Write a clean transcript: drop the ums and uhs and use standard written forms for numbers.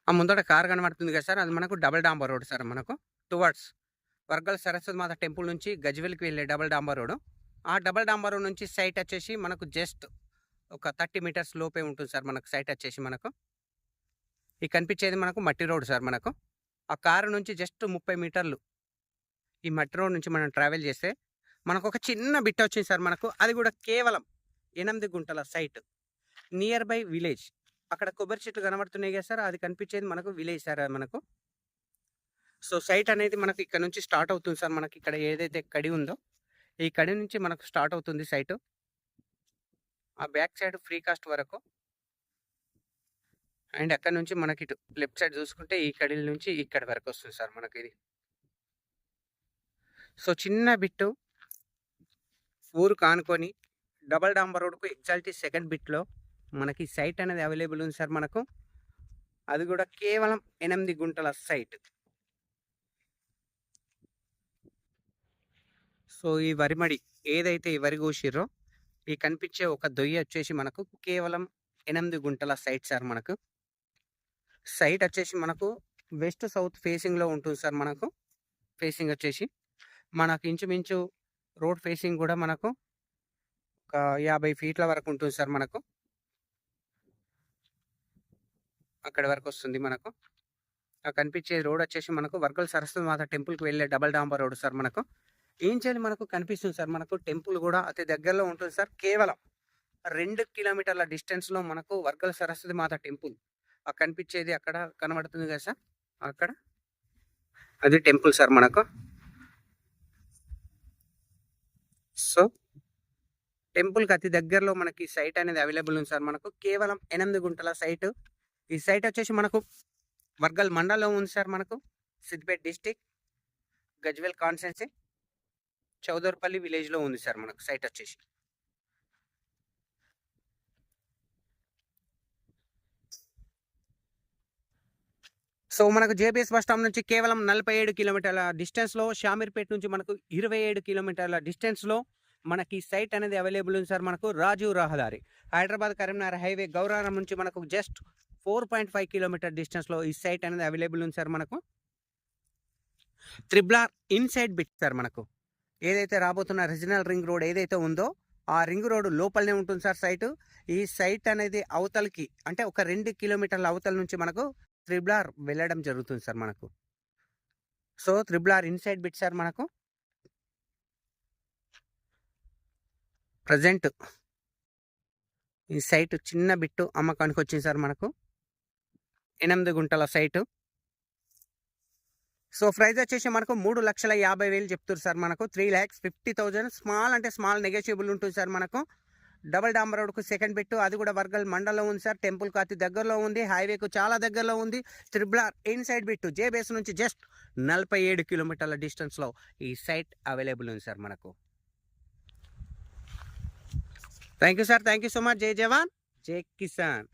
ఆ ముందట కార్ కనబడుతుంది కదా సార్, అది మనకు డబుల్ డాంబర్ రోడ్ సార్. మనకు టువర్డ్స్ వర్గల్ సరస్వతి మాత టెంపుల్ నుంచి గజ్వెల్‌కి వెళ్ళే డబుల్ డాంబర్ రోడ్. ఆ డబుల్ డాంబర్ రోడ్ నుంచి సైట్ వచ్చేసి మనకు జస్ట్ ఒక 30 మీటర్స్ లోపే ఉంటుంది సార్ మనకు సైట్ వచ్చేసి మనకు. ఈ కనిపించేది మనకు మట్టి రోడ్ సార్ మనకు. ఆ కారు నుంచి జస్ట్ 30 మీటర్లు ఈ మట్టి రోడ్ నుంచి మనం ట్రావెల్ చేస్తే మనకొక చిన్న బిట్ వచ్చింది సార్ మనకు. అది కూడా కేవలం 8 గుంటల సైట్. Near by village. అక్కడ కొబ్బరి చెట్లు కనబడుతున్నాయి కదా సార్, అది కనిపించేది మనకు విలేజ్ సార్ అది మనకు. సో, సైట్ అనేది మనకు ఇక్కడ నుంచి స్టార్ట్ అవుతుంది సార్. మనకి ఇక్కడ ఏదైతే కడి ఉందో, ఈ కడి నుంచి మనకు స్టార్ట్ అవుతుంది సైటు. ఆ బ్యాక్ సైడ్ ఫ్రీ కాస్ట్ వరకు. అండ్ అక్కడి నుంచి మనకి ఇటు లెఫ్ట్ సైడ్ చూసుకుంటే ఈ కడిల నుంచి ఇక్కడి వరకు వస్తుంది సార్ మనకిది. సో, చిన్న బిట్టు ఊరు కానుకొని డబుల్ డాంబర్ రోడ్‌కు ఎగ్జాక్ట్‌లీ సెకండ్ బిట్‌లో మనకి సైట్ అనేది అవైలబుల్ ఉంది సార్ మనకు. అది కూడా కేవలం 8 గుంటల సైట్. సో, ఈ వరిమడి ఏదైతే ఈ వరి కోసిర్రో, ఈ కనిపించే ఒక దొయ్య వచ్చేసి మనకు కేవలం 8 గుంటల సైట్ సార్ మనకు. సైట్ వచ్చేసి మనకు వెస్ట్ సౌత్ ఫేసింగ్‌లో ఉంటుంది సార్ మనకు. ఫేసింగ్ వచ్చేసి మనకు ఇంచుమించు రోడ్ ఫేసింగ్ కూడా మనకు ఒక 50 ఫీట్ల వరకు ఉంటుంది సార్ మనకు. అక్కడి వరకు వస్తుంది మనకు. ఆ కనిపించే రోడ్ వచ్చేసి మనకు వర్గల్ సరస్వతి మాత టెంపుల్‌కి వెళ్ళే డబుల్ డాంబర్ రోడ్ సార్ మనకు. ఏం చేయాలి మనకు కనిపిస్తుంది సార్ మనకు. టెంపుల్ కూడా అతి దగ్గరలో ఉంటుంది సార్. కేవలం 2 కిలోమీటర్ల డిస్టెన్స్‌లో మనకు వర్గల్ సరస్వతి మాత టెంపుల్. ఆ కనిపించేది అక్కడ కనబడుతుంది కదా సార్, అక్కడ అది టెంపుల్ సార్ మనకు. సో, టెంపుల్‌కి అతి దగ్గరలో మనకి సైట్ అనేది అవైలబుల్ ఉంది సార్ మనకు. కేవలం 8 గుంటల సైట్. ఈ సైట్ వచ్చేసి మనకు వర్గల్ మండలంలో ఉంది సార్ మనకు. సిద్దిపేట డిస్ట్రిక్ట్, గజ్వెల్ కాన్స్టిట్యున్సీ, చౌదర్పల్లి విలేజ్‌లో ఉంది సార్ మనకు సైట్ వచ్చేసి. సో, మనకు జేబీఎస్ బస్ స్టాండ్ నుంచి కేవలం 47 కిలోమీటర్ల డిస్టెన్స్‌లో, షామీర్పేట నుంచి మనకు 27 కిలోమీటర్ల డిస్టెన్స్‌లో మనకి సైట్ అనేది అవైలబుల్ ఉంది సార్ మనకు. రాజీవ్ రహదారి, హైదరాబాద్ కరీంనగర్ హైవే గౌరారం నుంచి మనకు జస్ట్ 4.5 కిలోమీటర్ డిస్టెన్స్‌లో ఈ సైట్ అనేది అవైలబుల్ ఉంది సార్ మనకు. Triple R inside bit sir మనకు. ఏదైతే రాబోతున్న రీజనల్ రింగ్ రోడ్ ఏదైతే ఉందో, ఆ రింగ్ రోడ్ లోపలనే ఉంటుంది సార్ సైటు. ఈ సైట్ అనేది అవతలకి అంటే ఒక 2 కిలోమీటర్ల అవతల నుంచి మనకు త్రిబుల్ ఆర్ వెళ్ళడం జరుగుతుంది సార్ మనకు. So, triple R inside bit sir మనకు. ప్రెజెంట్ ఈ సైట్ చిన్న బిట్టు అమ్మకానికి వచ్చింది సార్ మనకు. 8 గుంటల సైటు. సో, ప్రైస్ వచ్చేసి మనకు 3,50,000 చెప్తున్నారు సార్ మనకు. 3,50,000 స్మాల్ అంటే స్మాల్ నెగోషియబుల్ ఉంటుంది సార్ మనకు. డబుల్ డాంబర్ రోడ్‌కు సెకండ్ బిట్టు, అది కూడా వర్గల్ మండలంలో ఉంది సార్. టెంపుల్‌కు అతి దగ్గరలో ఉంది, హైవేకు చాలా దగ్గరలో ఉంది. Triple R inside bit JBS నుంచి జస్ట్ 47 కిలోమీటర్ల డిస్టెన్స్‌లో ఈ సైట్ అవైలబుల్ ఉంది సార్ మనకు. Thank you sir. Thank you so much. జై జవాన్, జై కిసాన్.